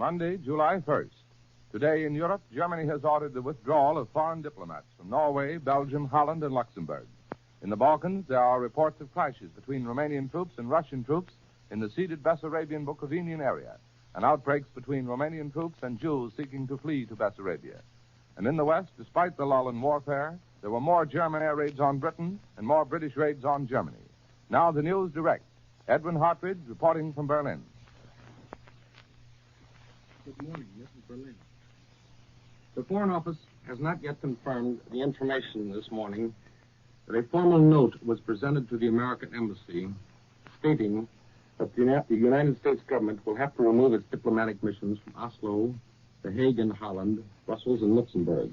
Monday, July 1st. Today in Europe, Germany has ordered the withdrawal of foreign diplomats from Norway, Belgium, Holland, and Luxembourg. In the Balkans, there are reports of clashes between Romanian troops and Russian troops in the ceded Bessarabian Bukovinian area, and outbreaks between Romanian troops and Jews seeking to flee to Bessarabia. And in the West, despite the lull in warfare, there were more German air raids on Britain and more British raids on Germany. Now the news direct. Edwin Hartridge reporting from Berlin. Good morning. This is Berlin. The Foreign Office has not yet confirmed the information this morning that a formal note was presented to the American Embassy stating that the United States government will have to remove its diplomatic missions from Oslo, The Hague in Holland, Brussels, and Luxembourg.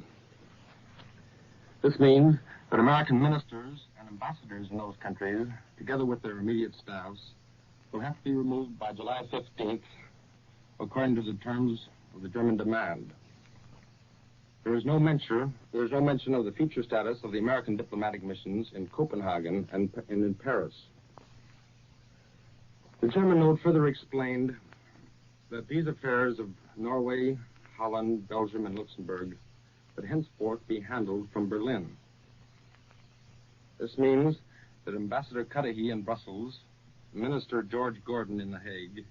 This means that American ministers and ambassadors in those countries, together with their immediate staffs, will have to be removed by July 15th, according to the terms of the German demand. There is no mention of the future status of the American diplomatic missions in Copenhagen and in Paris. The German note further explained that these affairs of Norway, Holland, Belgium, and Luxembourg would henceforth be handled from Berlin. This means that Ambassador Cudahy in Brussels, Minister George Gordon in The Hague,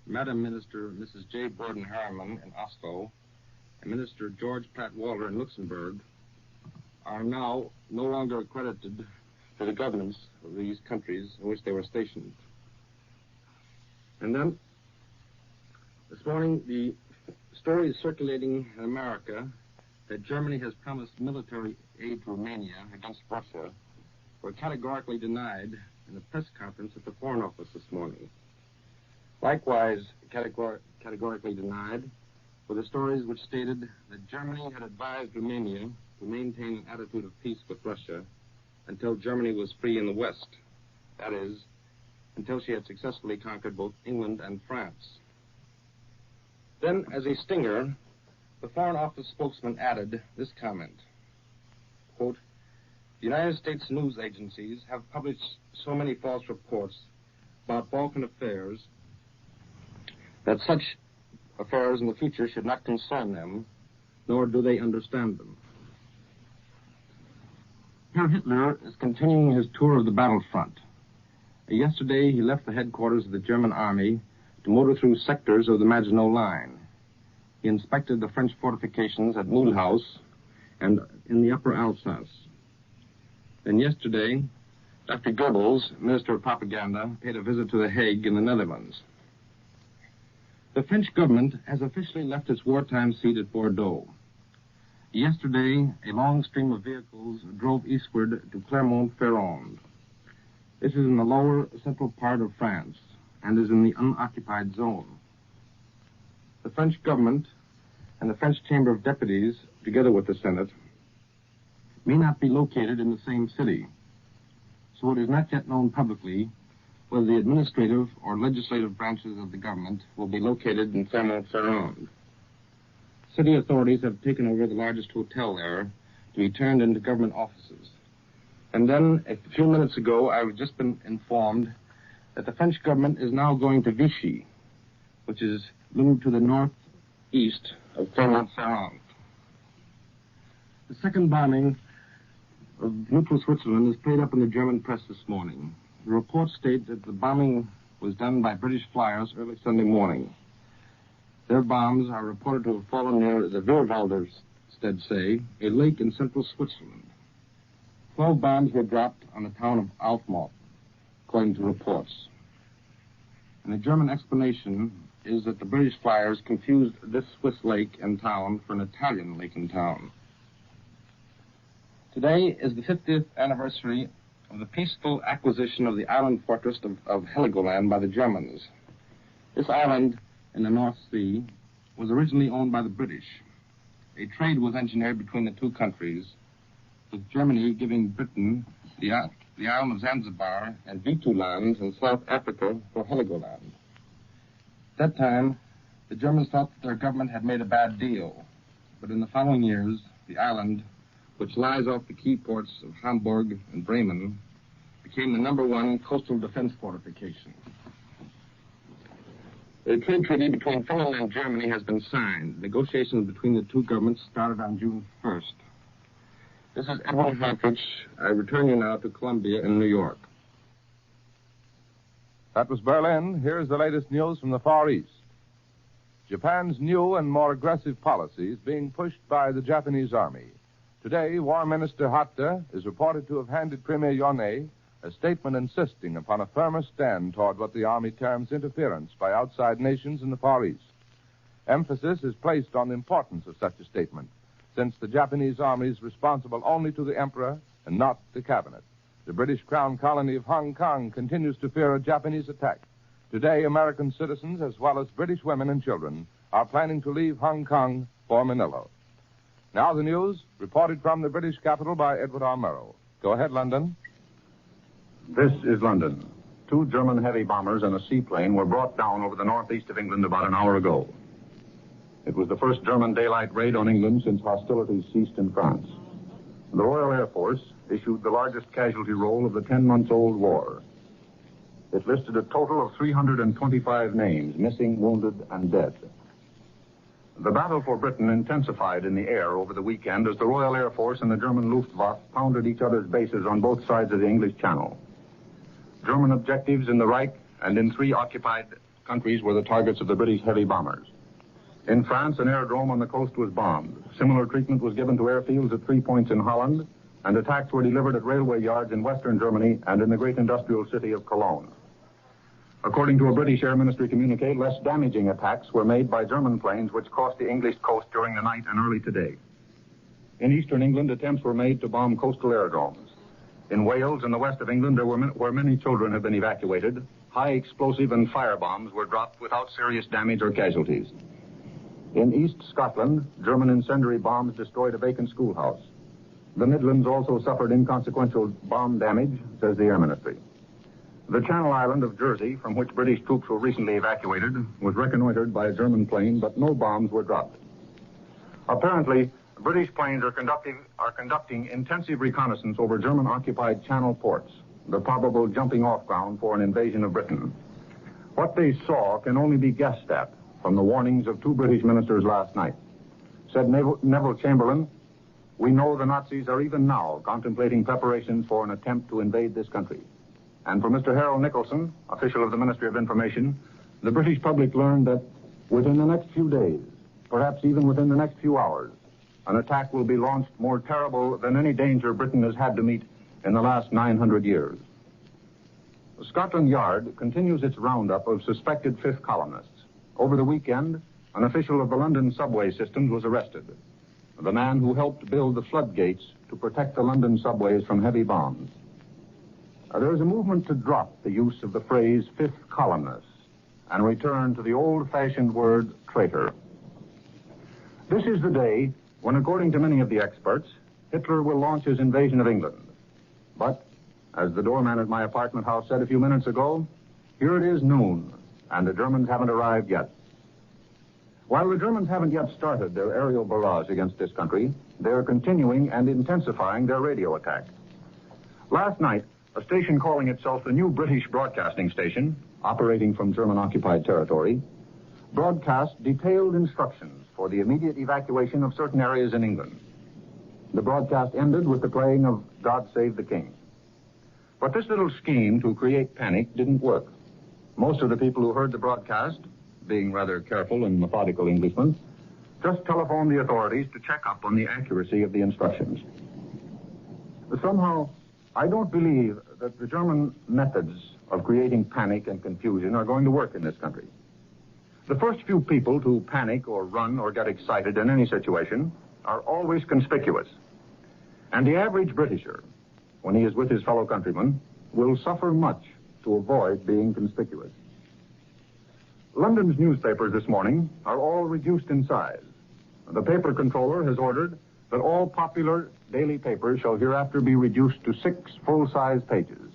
Madam Minister Mrs. J. Borden Harriman in Oslo, and Minister George Pratt Walter in Luxembourg are now no longer accredited to the governments of these countries in which they were stationed. And then, this morning, the story is circulating in America that Germany has promised military aid to Romania against Russia were categorically denied in a press conference at the Foreign Office this morning. Likewise, categorically denied were the stories which stated that Germany had advised Romania to maintain an attitude of peace with Russia until Germany was free in the West. That is, until she had successfully conquered both England and France. Then, as a stinger, the Foreign Office spokesman added this comment, quote, "The United States news agencies have published so many false reports about Balkan affairs that such affairs in the future should not concern them, nor do they understand them." Herr Hitler is continuing his tour of the battlefront. Yesterday, he left the headquarters of the German army to motor through sectors of the Maginot Line. He inspected the French fortifications at Mulhouse and in the Upper Alsace. Then yesterday, Dr. Goebbels, Minister of Propaganda, paid a visit to The Hague in the Netherlands. The French government has officially left its wartime seat at Bordeaux. Yesterday, a long stream of vehicles drove eastward to Clermont-Ferrand. This is in the lower central part of France and is in the unoccupied zone. The French government and the French Chamber of Deputies, together with the Senate, may not be located in the same city, so it is not yet known publicly whether the administrative or legislative branches of the government will be located in Clermont-Ferrand. City authorities have taken over the largest hotel there to be turned into government offices. And then, a few minutes ago, I've just been informed that the French government is now going to Vichy, which is a little to the northeast of Clermont-Ferrand. The second bombing of neutral Switzerland is played up in the German press this morning. The reports state that the bombing was done by British flyers early Sunday morning. Their bombs are reported to have fallen near the Vierwaldersee, a lake in central Switzerland. 12 bombs were dropped on the town of Alfmott, according to reports. And the German explanation is that the British flyers confused this Swiss lake and town for an Italian lake and town. Today is the 50th anniversary of the peaceful acquisition of the island fortress of Heligoland by the Germans. This island in the North Sea was originally owned by the British. A trade was engineered between the two countries, with Germany giving Britain the island of Zanzibar and Betuland in South Africa for Heligoland. At that time, the Germans thought that their government had made a bad deal, but in the following years, the island, which lies off the key ports of Hamburg and Bremen, became the #1 coastal defense fortification. A trade treaty between Finland and Germany has been signed. Negotiations between the two governments started on June 1st. This is Edwin Hartridge. I return you now to Columbia in New York. That was Berlin. Here's the latest news from the Far East. Japan's new and more aggressive policy is being pushed by the Japanese army. Today, War Minister Hatta is reported to have handed Premier Yone a statement insisting upon a firmer stand toward what the army terms interference by outside nations in the Far East. Emphasis is placed on the importance of such a statement, since the Japanese army is responsible only to the emperor and not the cabinet. The British Crown colony of Hong Kong continues to fear a Japanese attack. Today, American citizens, as well as British women and children, are planning to leave Hong Kong for Manila. Now the news, reported from the British capital by Edwin Murrow. Go ahead, London. This is London. 2 German heavy bombers and a seaplane were brought down over the northeast of England about an hour ago. It was the first German daylight raid on England since hostilities ceased in France. The Royal Air Force issued the largest casualty roll of the 10-month-old war. It listed a total of 325 names, missing, wounded, and dead. The battle for Britain intensified in the air over the weekend as the Royal Air Force and the German Luftwaffe pounded each other's bases on both sides of the English Channel. German objectives in the Reich and in 3 occupied countries were the targets of the British heavy bombers. In France, an aerodrome on the coast was bombed. Similar treatment was given to airfields at 3 points in Holland, and attacks were delivered at railway yards in western Germany and in the great industrial city of Cologne. According to a British Air Ministry communique, less damaging attacks were made by German planes which crossed the English coast during the night and early today. In eastern England, attempts were made to bomb coastal aerodromes. In Wales and the west of England, where many children have been evacuated, high explosive and fire bombs were dropped without serious damage or casualties. In East Scotland, German incendiary bombs destroyed a vacant schoolhouse. The Midlands also suffered inconsequential bomb damage, says the Air Ministry. The Channel Island of Jersey, from which British troops were recently evacuated, was reconnoitered by a German plane, but no bombs were dropped. Apparently, British planes are conducting intensive reconnaissance over German-occupied Channel ports, the probable jumping-off ground for an invasion of Britain. What they saw can only be guessed at from the warnings of 2 British ministers last night. Said Neville Chamberlain, "We know the Nazis are even now contemplating preparations for an attempt to invade this country." And for Mr. Harold Nicholson, official of the Ministry of Information, the British public learned that within the next few days, perhaps even within the next few hours, an attack will be launched more terrible than any danger Britain has had to meet in the last 900 years. Scotland Yard continues its roundup of suspected fifth columnists. Over the weekend, an official of the London subway systems was arrested. The man who helped build the floodgates to protect the London subways from heavy bombs. There is a movement to drop the use of the phrase fifth columnist and return to the old-fashioned word traitor. This is the day when, according to many of the experts, Hitler will launch his invasion of England. But, as the doorman at my apartment house said a few minutes ago, here it is noon, and the Germans haven't arrived yet. While the Germans haven't yet started their aerial barrage against this country, they are continuing and intensifying their radio attack. Last night, a station calling itself the New British Broadcasting Station, operating from German-occupied territory, broadcast detailed instructions for the immediate evacuation of certain areas in England. The broadcast ended with the playing of God Save the King. But this little scheme to create panic didn't work. Most of the people who heard the broadcast, being rather careful and methodical Englishmen, just telephoned the authorities to check up on the accuracy of the instructions. Somehow, I don't believe that the German methods of creating panic and confusion are going to work in this country. The first few people to panic or run or get excited in any situation are always conspicuous. And the average Britisher, when he is with his fellow countrymen, will suffer much to avoid being conspicuous. London's newspapers this morning are all reduced in size. The paper controller has ordered that all popular daily papers shall hereafter be reduced to 6 full-size pages.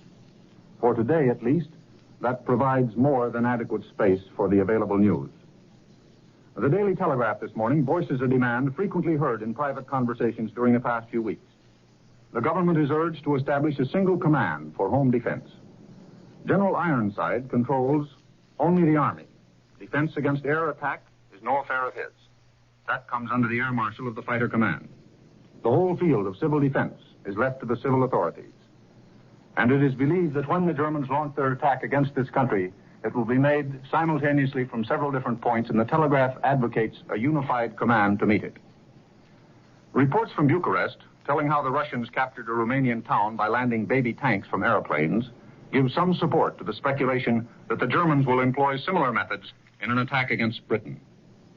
For today, at least, that provides more than adequate space for the available news. The Daily Telegraph this morning voices a demand frequently heard in private conversations during the past few weeks. The government is urged to establish a single command for home defense. General Ironside controls only the Army. Defense against air attack is no affair of his. That comes under the Air Marshal of the Fighter Command. The whole field of civil defense is left to the civil authorities. And it is believed that when the Germans launch their attack against this country, it will be made simultaneously from several different points, and the Telegraph advocates a unified command to meet it. Reports from Bucharest, telling how the Russians captured a Romanian town by landing baby tanks from airplanes, give some support to the speculation that the Germans will employ similar methods in an attack against Britain.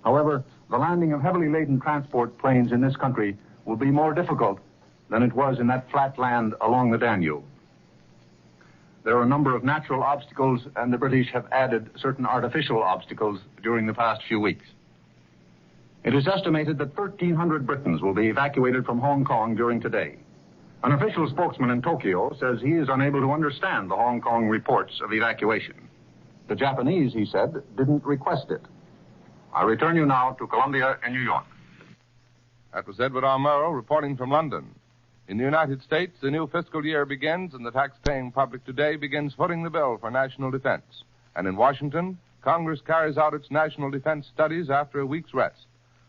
However, the landing of heavily laden transport planes in this country will be more difficult than it was in that flat land along the Danube. There are a number of natural obstacles, and the British have added certain artificial obstacles during the past few weeks. It is estimated that 1,300 Britons will be evacuated from Hong Kong during today. An official spokesman in Tokyo says he is unable to understand the Hong Kong reports of evacuation. The Japanese, he said, didn't request it. I return you now to Columbia in New York. That was Edward R. Murrow reporting from London. In the United States, the new fiscal year begins, and the tax-paying public today begins footing the bill for national defense. And in Washington, Congress carries out its national defense studies after a week's rest.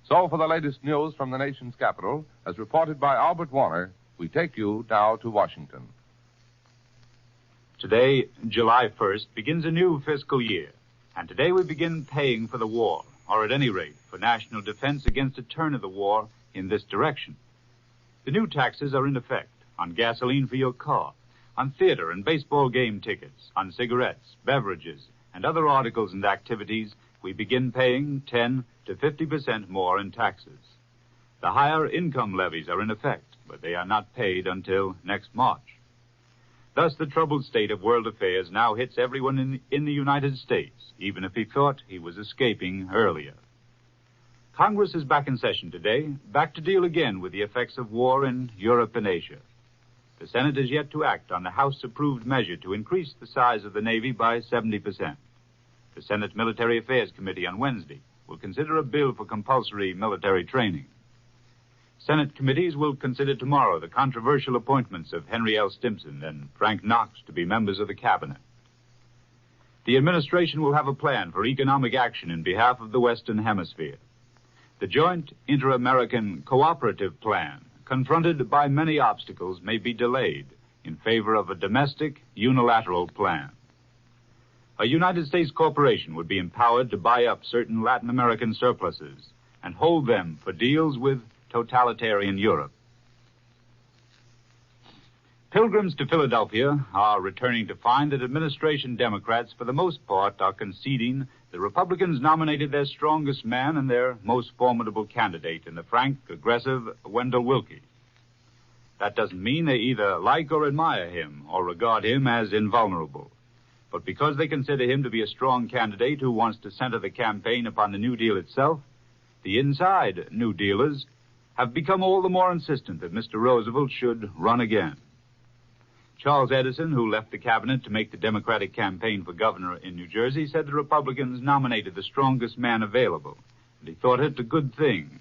So for the latest news from the nation's capital, as reported by Albert Warner, we take you now to Washington. Today, July 1st, begins a new fiscal year. And today we begin paying for the war, or at any rate, for national defense against a turn of the war in this direction. The new taxes are in effect on gasoline for your car, on theater and baseball game tickets, on cigarettes, beverages, and other articles and activities. We begin paying 10 to 50% more in taxes. The higher income levies are in effect, but they are not paid until next March. Thus, the troubled state of world affairs now hits everyone in the United States, even if he thought he was escaping earlier. Congress is back in session today, back to deal again with the effects of war in Europe and Asia. The Senate is yet to act on the House-approved measure to increase the size of the Navy by 70%. The Senate Military Affairs Committee on Wednesday will consider a bill for compulsory military training. Senate committees will consider tomorrow the controversial appointments of Henry L. Stimson and Frank Knox to be members of the cabinet. The administration will have a plan for economic action in behalf of the Western Hemisphere. The Joint Inter-American Cooperative Plan, confronted by many obstacles, may be delayed in favor of a domestic unilateral plan. A United States corporation would be empowered to buy up certain Latin American surpluses and hold them for deals with totalitarian Europe. Pilgrims to Philadelphia are returning to find that administration Democrats, for the most part, are conceding the Republicans nominated their strongest man and their most formidable candidate in the frank, aggressive Wendell Willkie. That doesn't mean they either like or admire him or regard him as invulnerable. But because they consider him to be a strong candidate who wants to center the campaign upon the New Deal itself, the inside New Dealers have become all the more insistent that Mr. Roosevelt should run again. Charles Edison, who left the cabinet to make the Democratic campaign for governor in New Jersey, said the Republicans nominated the strongest man available, and he thought it a good thing.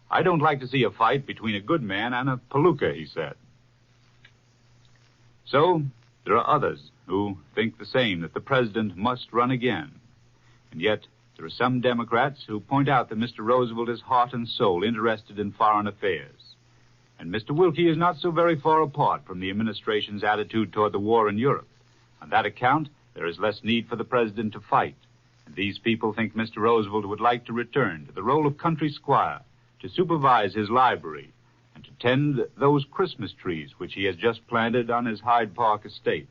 I don't like to see a fight between a good man and a palooka, he said. So, there are others who think the same, that the president must run again. And yet, there are some Democrats who point out that Mr. Roosevelt is heart and soul interested in foreign affairs. And Mr. Willkie is not so very far apart from the administration's attitude toward the war in Europe. On that account, there is less need for the president to fight. And these people think Mr. Roosevelt would like to return to the role of country squire, to supervise his library, and to tend those Christmas trees which he has just planted on his Hyde Park estate.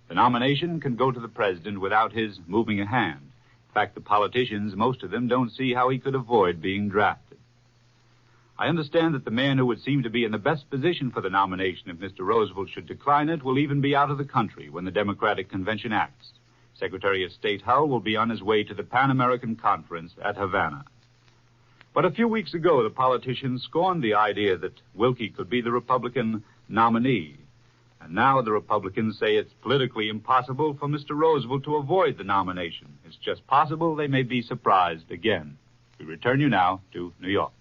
The nomination can go to the president without his moving a hand. In fact, the politicians, most of them, don't see how he could avoid being drafted. I understand that the man who would seem to be in the best position for the nomination if Mr. Roosevelt should decline it will even be out of the country when the Democratic Convention acts. Secretary of State Hull will be on his way to the Pan American Conference at Havana. But a few weeks ago, the politicians scorned the idea that Willkie could be the Republican nominee. And now the Republicans say it's politically impossible for Mr. Roosevelt to avoid the nomination. It's just possible they may be surprised again. We return you now to New York.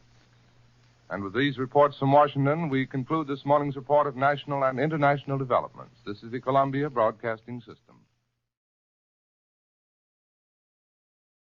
And with these reports from Washington, we conclude this morning's report of national and international developments. This is the Columbia Broadcasting System.